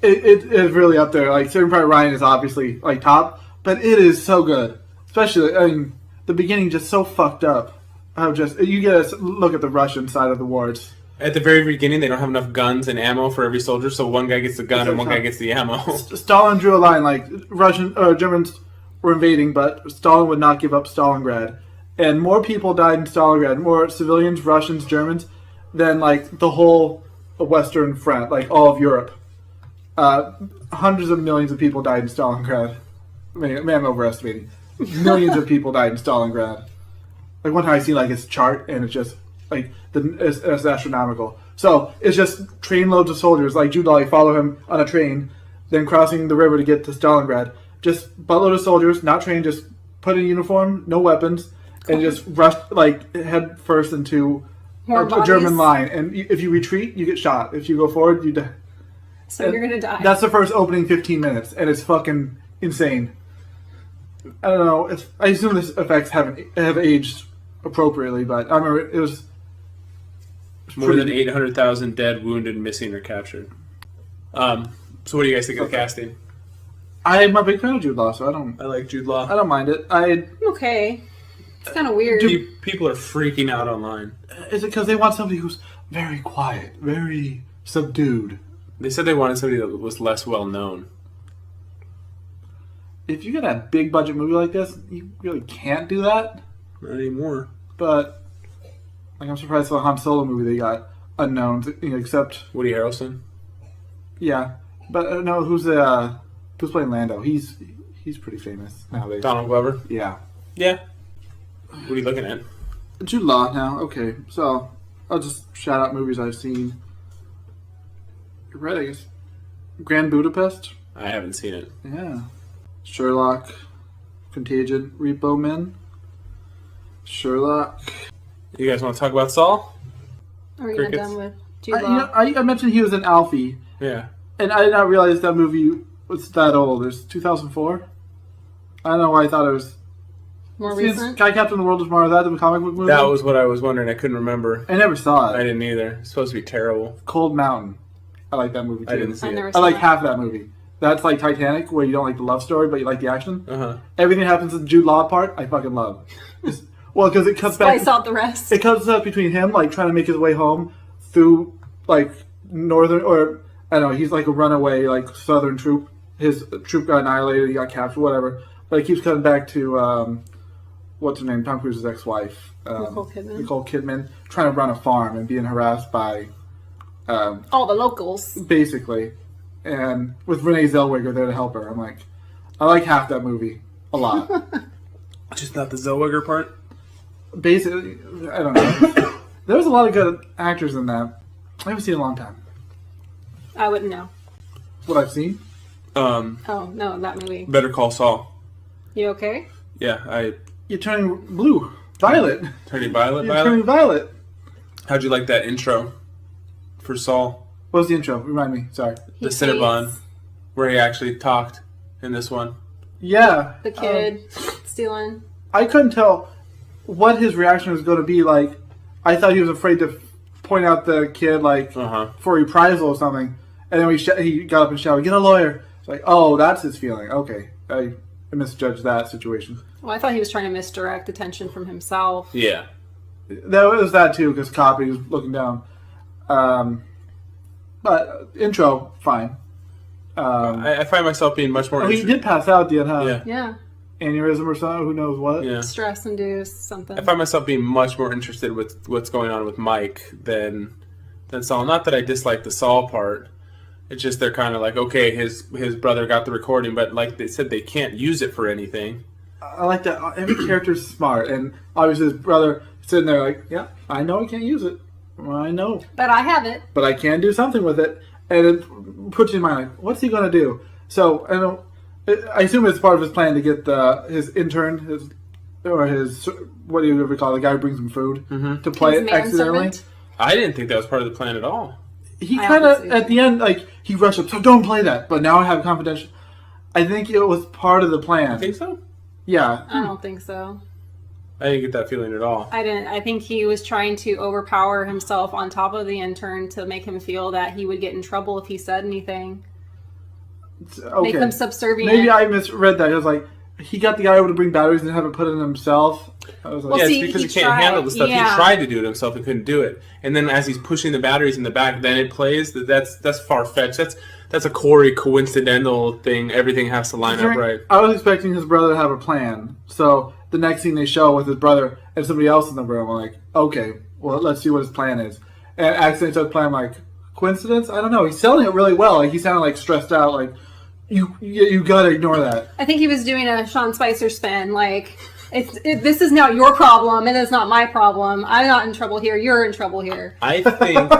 really up there. Like Saving Private Ryan is obviously like top, but it is so good. Especially, I mean, the beginning just so fucked up. You get a look at the Russian side of the war. At the very beginning, they don't have enough guns and ammo for every soldier, so one guy gets the gun and one guy gets the ammo. Stalin drew a line like Germans were invading, but Stalin would not give up Stalingrad. And more people died in Stalingrad, more civilians, Russians, Germans, than like the whole Western Front, like all of Europe. Hundreds of millions of people died in Stalingrad. Maybe I'm overestimating. Millions of people died in Stalingrad. Like one time I see like his chart, and it's just like it's astronomical. So it's just trainloads of soldiers, like Jude Law, follow him on a train, then crossing the river to get to Stalingrad. Just buttload of soldiers, not trained, just put in uniform, no weapons, and just rush like head first into a German line. And if you retreat, you get shot. If you go forward, you die. So you're gonna die. That's the first opening 15 minutes, and it's fucking insane. I don't know. I assume this effects have aged appropriately, but I remember it was more than 800,000 dead, wounded, missing, or captured. So what do you guys think of the casting? I'm a big fan of Jude Law, so I like Jude Law. I don't mind it. Okay. It's kind of weird. People are freaking out online. Is it because they want somebody who's very quiet, very subdued? They said they wanted somebody that was less well known. If you get a big budget movie like this, you really can't do that. Not anymore. But like, I'm surprised for the Han Solo movie they got unknowns, except Woody Harrelson. Yeah, but no, who's playing Lando? He's pretty famous nowadays. Donald Glover. Yeah. Yeah. What are you looking at? Jude Law now. Okay, so I'll just shout out movies I've seen. You're right, I guess. Grand Budapest. I haven't seen it. Yeah. Sherlock. Contagion. Repo Man. Sherlock. You guys want to talk about Saul? Are you not Crickets? done with Jude Law? I mentioned he was in Alfie, Yeah. and I did not realize that movie was that old. It's 2004. I don't know why I thought it was. More recent? Sky Captain the World of Tomorrow. Is that the comic book movie? That was what I was wondering. I couldn't remember. I never saw I it. didn't either. It's supposed to be terrible. Cold Mountain. I like that movie too. I didn't see it. I like half that movie. That's like Titanic, where you don't like the love story, but you like the action. Uh-huh. Everything happens in the Jude Law part, I fucking love. Well, because it cuts back. Spice out the rest. It cuts up between him, like trying to make his way home through like northern, or I don't know, he's like a runaway, like southern troop. His troop got annihilated, he got captured, whatever. But he keeps coming back to what's her name? Tom Cruise's ex-wife, Nicole Kidman. Nicole Kidman, trying to run a farm and being harassed by All the locals. basically, and with Renee Zellweger there to help her. I'm like, I like half that movie a lot. Just not the Zellweger part. Basically, I don't know. There was a lot of good actors in that. I haven't seen it in a long time. I wouldn't know. What I've seen. Oh, no, that movie. Better Call Saul. You okay? Yeah, You're turning blue. Violet. turning violet. You're turning violet. How'd you like that intro for Saul? What was the intro? Remind me. Sorry. He The Cinnabon, hates where he actually talked in this one. Yeah. the kid stealing. I couldn't tell what his reaction was going to be like. I thought he was afraid to point out the kid, like, for reprisal or something. And then he got up and shouted, "Get a lawyer." It's like, oh, that's his feeling. Okay. I misjudged that situation. Well, I thought he was trying to misdirect attention from himself. Yeah. That was that too, because Copy was looking down. But intro, fine. I find myself being much more He did pass out at the end, huh? Yeah. Yeah. Aneurysm or something, who knows what. Yeah. Stress induced something. I find myself being much more interested with what's going on with Mike than Saul. Not that I dislike the Saul part. It's just they're kind of like, okay, his brother got the recording, but like they said, they can't use it for anything. I like that. Every character's smart, and obviously his brother sitting there like, yeah, I know I can't use it. I know. But I have it. But I can do something with it. And it puts you in mind, like, what's he going to do? So, I assume it's part of his plan to get his intern, his what do you ever call it, the guy who brings him food, to play His it accidentally. manservant. I didn't think that was part of the plan at all. He I kind of, obviously at the end, like, he rushed up, so don't play that. But now I have confidential. I think it was part of the plan. You think so? Yeah. I don't think so. I didn't get that feeling at all. I didn't. I think he was trying to overpower himself on top of the intern to make him feel that he would get in trouble if he said anything. Okay. Make him subservient. Maybe I misread that. It was like, he got the guy over to bring batteries and have it put in himself. I was like, Well, Yeah, see, it's because he he can't tried, handle the stuff. yeah. He tried to do it himself and couldn't do it. And then as he's pushing the batteries in the back, then it plays. That's far fetched. That's a Corey coincidental thing. Everything has to line up right. I was expecting his brother to have a plan. So the next thing they show with his brother and somebody else in the room, I'm like, okay, well, let's see what his plan is. And accidentally took the plan, I'm like, coincidence? I don't know. He's selling it really well. Like, he sounded like stressed out. Like, you gotta ignore that. I think he was doing a Sean Spicer spin. Like, this is now your problem, and it's not my problem. I'm not in trouble here. You're in trouble here. I think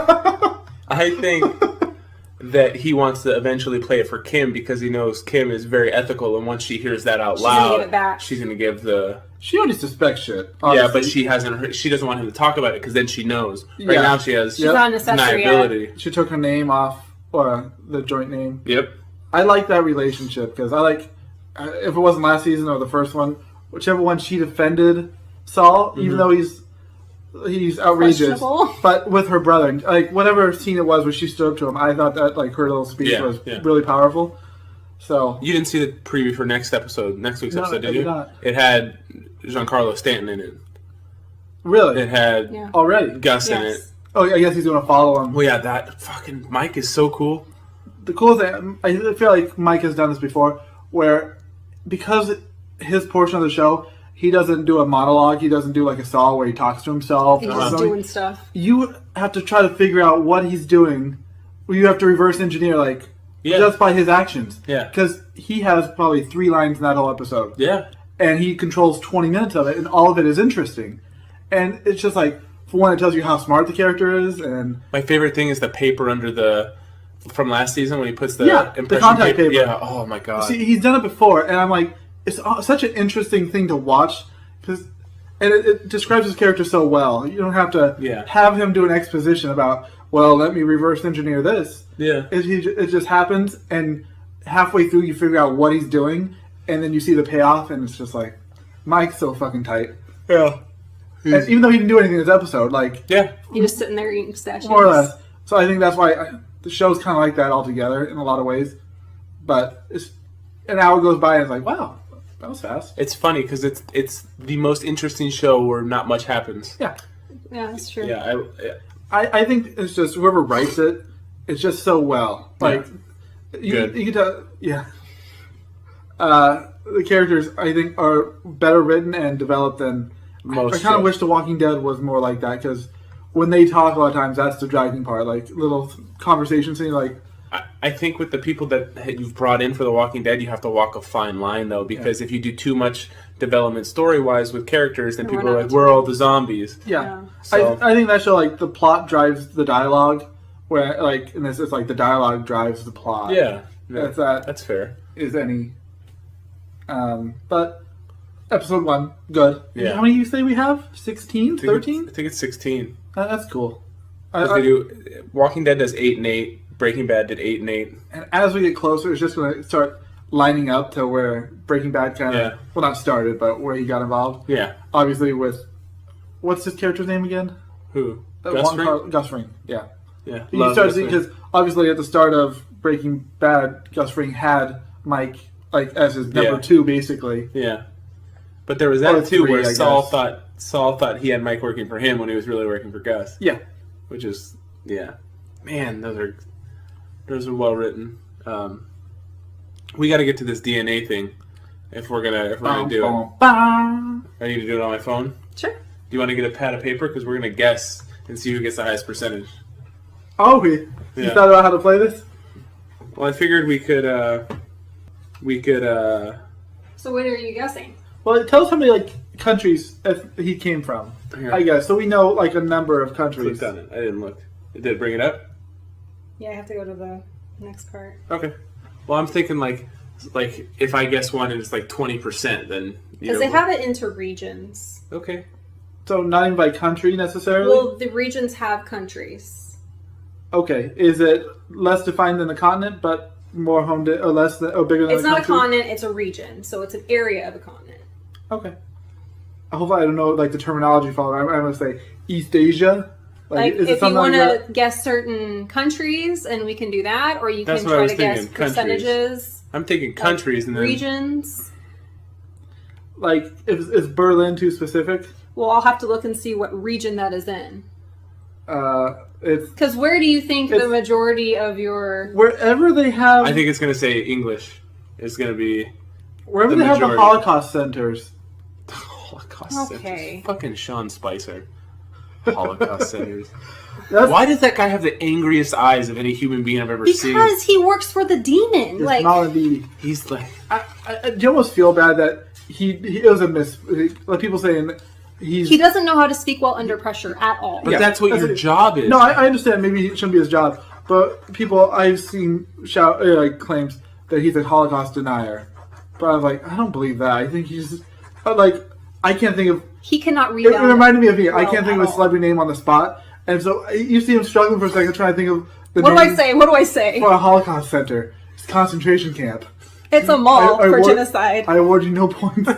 that he wants to eventually play it for Kim because he knows Kim is very ethical, and once she hears that out She's gonna loud, give it back. she's gonna give the. She already suspects shit. Yeah, Honestly. but she hasn't. She doesn't want him to talk about it because then she knows. Right Yeah. now, she has Yep. Not an accessory yet. deniability. She took her name off, or the joint name. Yep. I like that relationship because I like, if it wasn't last season or the first one, whichever one she defended Saul, even though he's outrageous, Questionable. but with her brother, like whatever scene it was where she stood up to him, I thought that like her little speech was really powerful. So You didn't see the preview for next week's No, episode, I did did you? not. It had Giancarlo Stanton in it. really, It had Yeah. already. Gus in it. Yes. Oh, I guess he's going to follow him. Well, yeah, that fucking Mike is so cool. The cool thing, I feel like Mike has done this before, where because his portion of the show, he doesn't do a monologue. He doesn't do like a Saul where he talks to himself. He's or just something. doing stuff. You have to try to figure out what he's doing. You have to reverse engineer, like, just by his actions. Yeah. Because he has probably 3 lines in that whole episode. Yeah. And he controls 20 minutes of it, and all of it is interesting. And it's just like, for one, it tells you how smart the character is, and... My favorite thing is the paper under from last season when he puts the impression contact paper. Yeah, oh my god. See, he's done it before, and I'm like, it's such an interesting thing to watch, and it describes his character so well. You don't have to have him do an exposition about, well, let me reverse engineer this. Yeah. It just happens, and halfway through you figure out what he's doing, and then you see the payoff, and it's just like, Mike's so fucking tight. Yeah. And even though he didn't do anything in this episode, like... Yeah. You're just sitting there eating pistachios. More or less. So I think that's why the show's kind of like that altogether in a lot of ways. But an hour goes by and it's like, wow, that was fast. It's funny because it's the most interesting show where not much happens. Yeah. Yeah, that's true. Yeah. I think it's just whoever writes it, it's just so well. Like, you can tell, the characters, I think, are better written and developed than... Most I kind of wish The Walking Dead was more like that because when they talk a lot of times, that's the dragging part. Like little conversations, and like. I think with the people that you've brought in for The Walking Dead, you have to walk a fine line, though, because if you do too much development story-wise with characters, then people are like, we're all the zombies. Yeah. So, I think that show, like, the plot drives the dialogue, where, like, in this, it's like the dialogue drives the plot. yeah. That's fair. Is any. But episode 1, good. Yeah. How many you say we have? 16? 13? I think it's 16. That's cool. Walking Dead does 8 and 8. Breaking Bad did 8 and 8. And as we get closer, it's just going to start lining up to where Breaking Bad kind of, well, not started, but where he got involved. Yeah. Obviously with, what's his character's name again? Who? Gus Fring? Gus Fring, yeah. Yeah. You start to see, because obviously at the start of Breaking Bad, Gus Fring had Mike, like, as his number 2, basically. Yeah. But there was that, too, 3, where Saul thought he had Mike working for him when he was really working for Gus. Yeah. Which is, man, those are well written. We got to get to this DNA thing if we're gonna do it. I need to do it on my phone. Sure. Do you want to get a pad of paper because we're gonna guess and see who gets the highest percentage? Oh, you thought about how to play this? Well, I figured we could. So what are you guessing? Well, tell us how many like countries he came from. Here. I guess so. We know like a number of countries. Clicked on it. I didn't look. Did it bring it up? Yeah, I have to go to the next part. Okay. Well, I'm thinking like if I guess one and it's like 20%, then because they have it into regions. Okay. So not even by country necessarily. Well, the regions have countries. Okay. Is it less defined than the continent, but more home or less than, or bigger than? It's the not country? a continent; it's a region. So it's an area of a continent. Okay. Hopefully, I don't know like the terminology for it. I'm going to say East Asia. Like is it if you something want like to guess certain countries, and we can do that, or you That's can what I try was to guess thinking, countries. percentages. I'm thinking countries and then regions. Like, is Berlin too specific? Well, I'll have to look and see what region that is in. It's Because where do you think the majority of your... wherever they have. I think it's going to say English. It's going to be wherever the they have the majority. Holocaust centers. Holocaust Okay. centers. Fucking Sean Spicer. Holocaust centers. That's, Why does that guy have the angriest eyes of any human being I've ever seen? Because he works for the demon. It's Like, Maladini. He's like... Do you almost feel bad that he was a like people saying he doesn't know how to speak well under pressure at all. But that's what your job is. No, I understand. Maybe it shouldn't be his job, but people I've seen claims that he's a Holocaust denier. But I'm like, I don't believe that. I think he's like, I can't think of. He cannot read. It reminded me of me. I can't think of a all. celebrity name on the spot, and so you see him struggling for a second, trying to think of the What do I name say? What do I say? for a Holocaust center. It's a concentration camp. It's a mall I for award- genocide. I award you no points.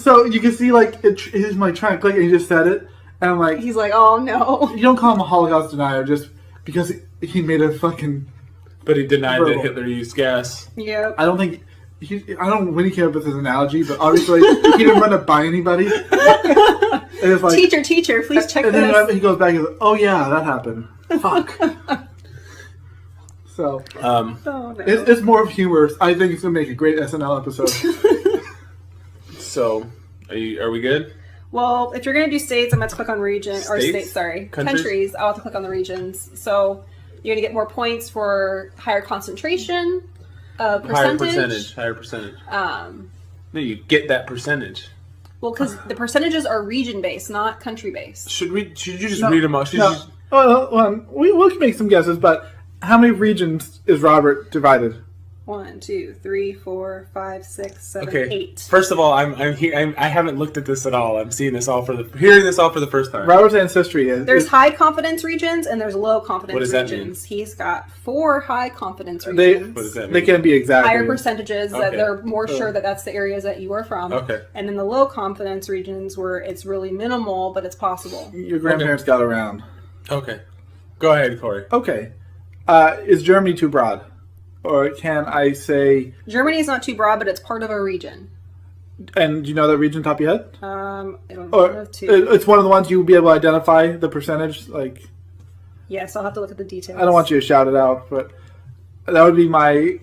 So you can see like he's like trying to click, and he just said it, and I'm like, He's like, oh no. you don't call him a Holocaust denier just because he made a fucking. But he denied Verbal. that Hitler used gas. Yep. I don't think. I don't know when he came up with his analogy, but obviously he didn't run it by anybody. And it's like, Teacher, please check and this. then he goes back and goes, "Oh yeah, that happened. Fuck." So Oh, no. it's more of humor. I think it's gonna make a great SNL episode. So, are we good? Well, if you're going to do states, I'm going to click on region or States? states. Sorry, Countries? I'll have to click on the regions. So you're going to get more points for higher concentration, percentage. Higher percentage. Um, No, you get that percentage. well, because the percentages are region based, not country based. Should you just read them all? Should you No. just- Well, we can make some guesses, but how many regions is Robert divided? 1, 2, 3, 4, 5, 6, 7, Okay. 8. First of all, I'm here. I haven't looked at this at all. I'm hearing this all for the first time. Robert's ancestry is. There's high confidence regions and there's low confidence What does that regions. He's got 4 high confidence They regions. What does that mean? they can be exactly Higher percentages that Okay. they're more sure that that's the areas that you are from. Okay. And then the low confidence regions where it's really minimal, but it's possible. Your grandparents got around. Okay. Go ahead, Corey. Okay. Is Germany too broad? Or can I say... Germany is not too broad, but it's part of a region. And do you know that region top of your head? I don't Or know two. it's one of the ones you will be able to identify the percentage? Like, Yes, I'll have to look at the details. I don't want you to shout it out, but that would be my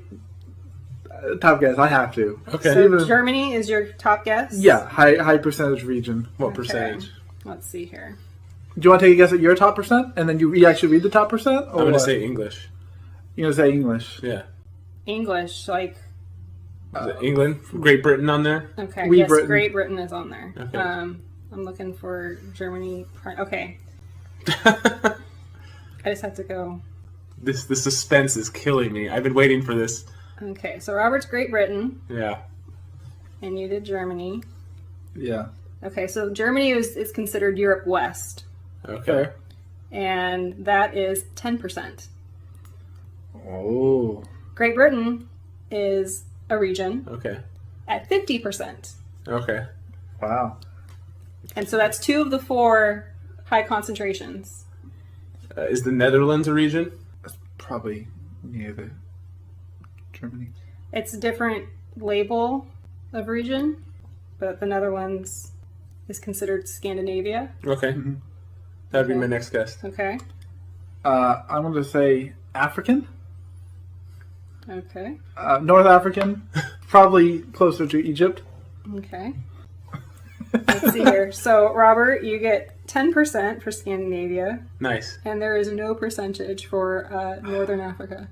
top guess. I have to. Okay. So Even- Germany is your top guess? Yeah, high percentage region. What Okay. percentage? Let's see here. Do you want to take a guess at your top percent, and then you actually read the top percent? I'm going to say English. You're going to say English. Yeah. English, like... Is it England? Great Britain on there? Okay, Great yes, Britain. Great Britain is on there. Okay. I'm looking for Germany. Okay. I just have to go. The suspense is killing me. I've been waiting for this. Okay, so Robert's Great Britain, Yeah. and you did Germany. Yeah. Okay, so Germany is considered Europe West, Okay. and that is 10%. Oh. Great Britain is a region Okay. at 50%. Okay. Wow. And so that's 2 of the 4 high concentrations. Is the Netherlands a region? That's probably near the Germany. It's a different label of region, but the Netherlands is considered Scandinavia. Okay. Mm-hmm. That'd be Okay. my next guess. Okay. I'm going to say African. Okay. North African. Probably closer to Egypt. Okay. Let's see here. So, Robert, you get 10% for Scandinavia, Nice. and there is no percentage for Northern Africa.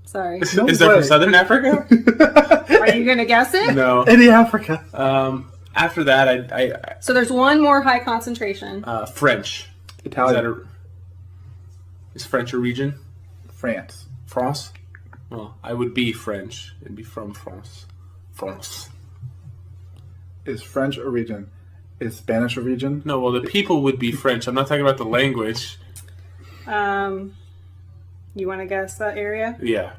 Sorry. No Is that way. from Southern Africa? Are you going to guess it? No. Any Africa. After that, I So, there's one more high concentration. French. Italian. Is French a region? France. France? Well, I would be French. It'd be from France. France. Is French a region? Is Spanish a region? No, well, the people would be French. I'm not talking about the language. You want to guess that area? Yeah.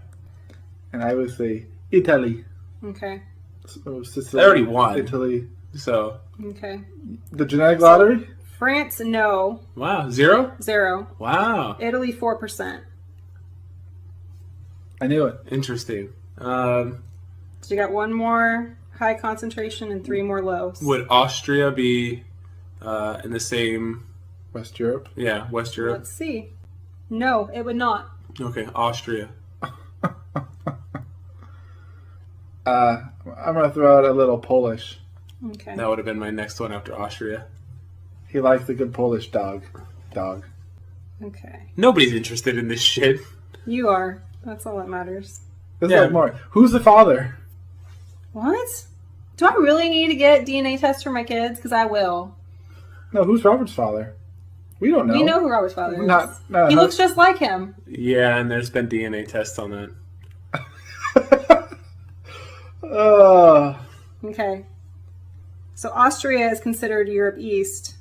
And I would say Italy. Okay. So Sicily. I already won. Italy. So, Okay. The genetic lottery? France, no. wow. 0? 0. Wow. Italy, 4%. I knew it. Interesting. So, you got one more high concentration and 3 more lows. Would Austria be in the same... West Europe. Yeah, West Europe. Let's see. No, it would not. Okay, Austria. I'm going to throw out a little Polish. Okay. That would have been my next one after Austria. He likes a good Polish dog. Okay. Nobody's interested in this shit. You are. That's all that matters. This Yeah. is like more. Who's the father? What? Do I really need to get DNA tests for my kids? Because I will. No, who's Robert's father? We don't know. We know who Robert's father is. Not He looks just like him. Yeah, and there's been DNA tests on that. Okay. So Austria is considered Europe East,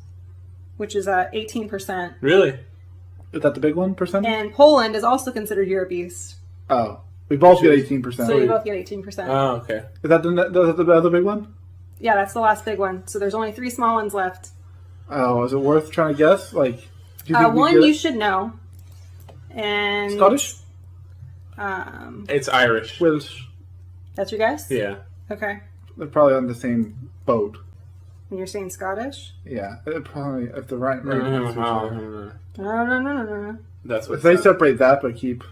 which is 18%. Really? Is that the big one percent? And Poland is also considered Europe East. Oh, we both get 18%. So you both get 18%. Oh, okay. Is that the other big one? Yeah, that's the last big one. So there's only 3 small ones left. Oh, is it worth trying to guess? Like, do you think we One get you it? should know. And Scottish? It's Irish. Welsh. That's your guess? Yeah. Okay. They're probably on the same boat. And you're saying Scottish? Yeah, it probably if the right. No. That's what If they separate that but keep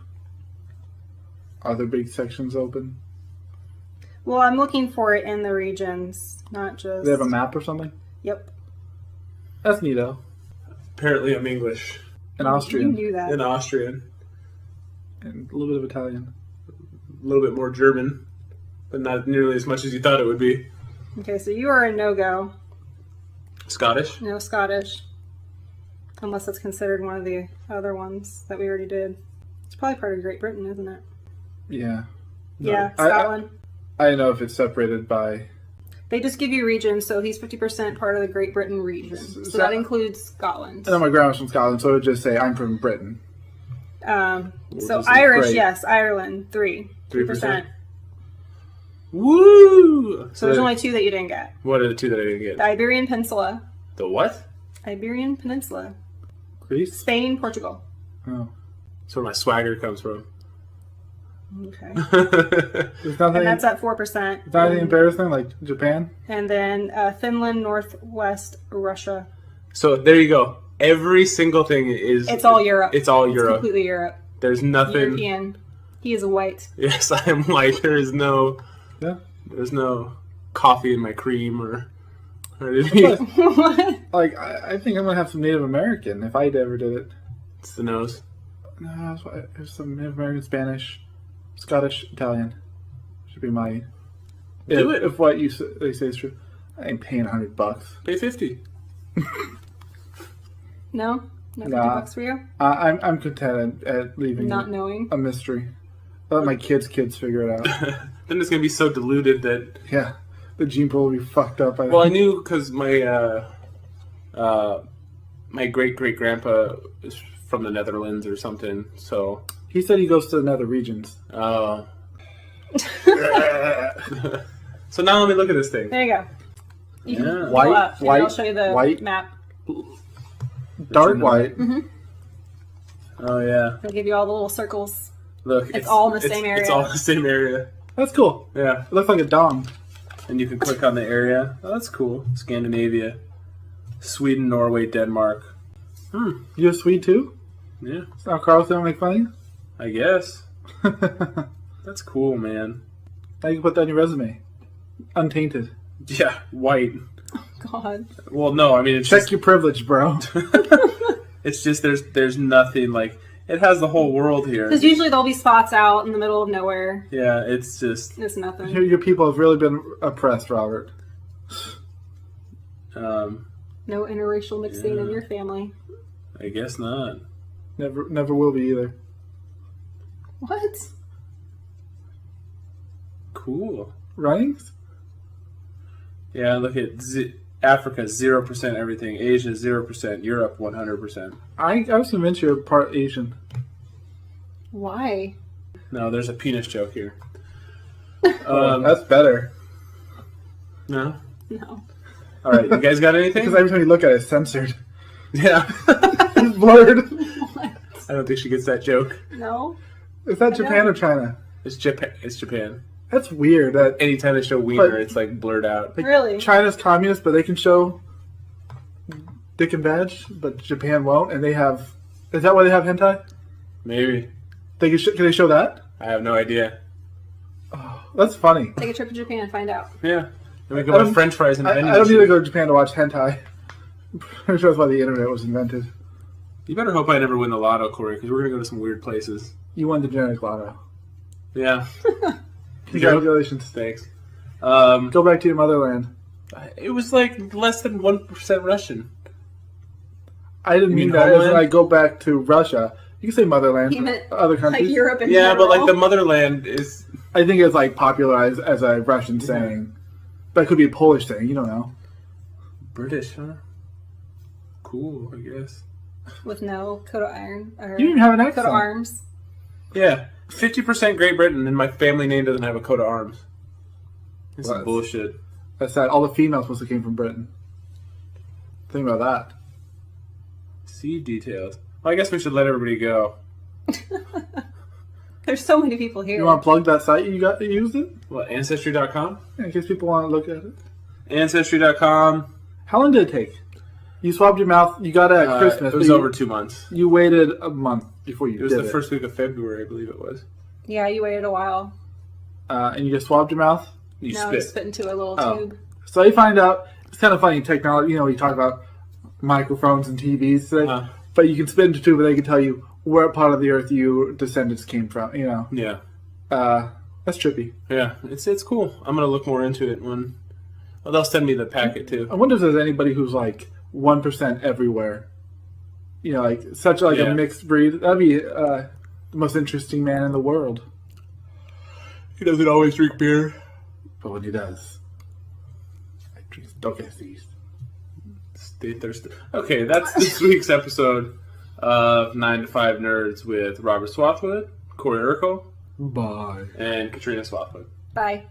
other big sections open, Well, I'm looking for it in the regions, not just... they have a map or something. Yep. That's neato. Apparently I'm English. And You Austrian knew that. And Austrian. and a little bit of Italian. A little bit more German. But not nearly as much as you thought it would be. Okay, so you are a no-go. Scottish? No Scottish. Unless it's considered one of the other ones that we already did. It's probably part of Great Britain, isn't it? Yeah. Yeah, I- Scotland. I don't know if it's separated by. They just give you regions, so he's 50% part of the Great Britain region. So that includes Scotland. I know my grandma's from Scotland, so it would just say I'm from Britain. So Which is Irish, great. yes. Ireland, 3%. 3%. Woo! So there's only 2 that you didn't get. What are the 2 that I didn't get? The Iberian Peninsula. The what? Iberian Peninsula. Greece. Spain, Portugal. Oh, That's where my swagger comes from. Okay. there's nothing. And that's at 4%. It's not anything embarrassing like Japan. And then Finland, Northwest Russia. So there you go. Every single thing is... It's all Europe. It's all Europe. Completely Europe. There's nothing... European. He is white. Yes, I am white. There is no... Yeah. There's no coffee in my cream or Or did he? What? Like, I think I'm gonna have some Native American if I ever did it. It's the nose. No, there's some Native American, Spanish, Scottish, Italian. Should be my. Do it. If what they say is true. I ain't paying $100. Pay 50. No? No 50 Nah. bucks for you? I'm content at leaving Not it knowing. a mystery. Let my kids figure it out. Then it's gonna be so diluted that. Yeah, the gene pool will be fucked up. Well, I knew because my great great grandpa is from the Netherlands or something. So. He said he goes to the nether regions. Oh. So now let me look at this thing. There you go. You can Yeah. go White, up, and white, I'll show you the white. map. Dark white. Oh yeah. It'll give you all the little circles. Look, It's all in the same area. It's all in the same area. That's cool. Yeah. It looks like a dong. And you can click on the area. Oh, that's cool. Scandinavia, Sweden, Norway, Denmark. You a Swede too? Yeah, So Carl's gonna make fun I guess. of you? That's cool, man. Now you can put that on your resume. Untainted. Yeah, white. God. Well, no, I mean it's Check just, your privilege, bro. it's just there's nothing like it has the whole world here. Because usually there'll be spots out in the middle of nowhere. Yeah, it's just It's nothing. Your people have really been oppressed, Robert. No interracial mixing Yeah. in your family. I guess not. Never will be either. What? Cool. Rings? Yeah, look at Africa 0% everything, Asia 0%, Europe 100%. I was convinced you're part Asian. Why? No, there's a penis joke here. That's better. No. No. All right, you guys got anything? Because every time you look at it, it's censored. Yeah. It's blurred. What? I don't think she gets that joke. No? Is that Japan or China? It's Japan. It's Japan. That's weird. That Anytime they show wiener, But- it's like blurred out. Really? China's communist, but they can show dick and vag, but Japan won't, and they have. Is that why they have hentai? Maybe. They can they show that? I have no idea. That's funny. Take a trip to Japan and find out. Yeah. And we I go don't- with French fries and I vending don't need to machines. go to Japan to watch hentai. I'm pretty sure that's why the internet was invented. You better hope I never win the lotto, Corey, because we're gonna go to some weird places. You won the genetic lotto. Yeah. Congratulations. Thanks. Go back to your motherland. It was like less than 1% Russian. I didn't You mean mean that as homeland? I go back to Russia. You can say motherland. He meant Other like countries. Europe in Yeah, but like general. the motherland is. I think it's like popularized as a Russian saying. But it could be a Polish saying. You don't know. British, huh? Cool, I guess. With no coat of iron. Or You didn't have an coat accent. of arms. Yeah, 50% Great Britain, and my family name doesn't have a coat of arms. This What? is bullshit. That's sad. All the females must have came from Britain. Think about that. See details. Well, I guess we should let everybody go. There's so many people here. You want to plug that site you used it? What, Ancestry.com? In case people want to look at it. Ancestry.com. How long did it take? You swabbed your mouth. You got it at Christmas. It was but you- over 2 months. You waited a month before you It was did the it. first week of February, I believe it was. Yeah, you waited a while. And you just swabbed your mouth. You No, spit. just spit into a little Oh. tube. So you find out it's kind of funny technology. You know, you talk about microphones and TVs, today, Uh-huh. but you can spit into a tube, and they can tell you where part of the earth your descendants came from. You know, Yeah. that's trippy. Yeah, it's cool. I'm going to look more into it when... Well, they'll send me the packet, too. I wonder if there's anybody who's like 1% everywhere. You know, like such like Yeah. a mixed breed. That'd be the most interesting man in the world. He doesn't always drink beer. But when he does, I drink Stokesties. Stay thirsty. Okay, that's this week's episode of 9 to 5 Nerds with Robert Swathwood, Corey Urkel, Bye. and Katrina Swathwood. Bye.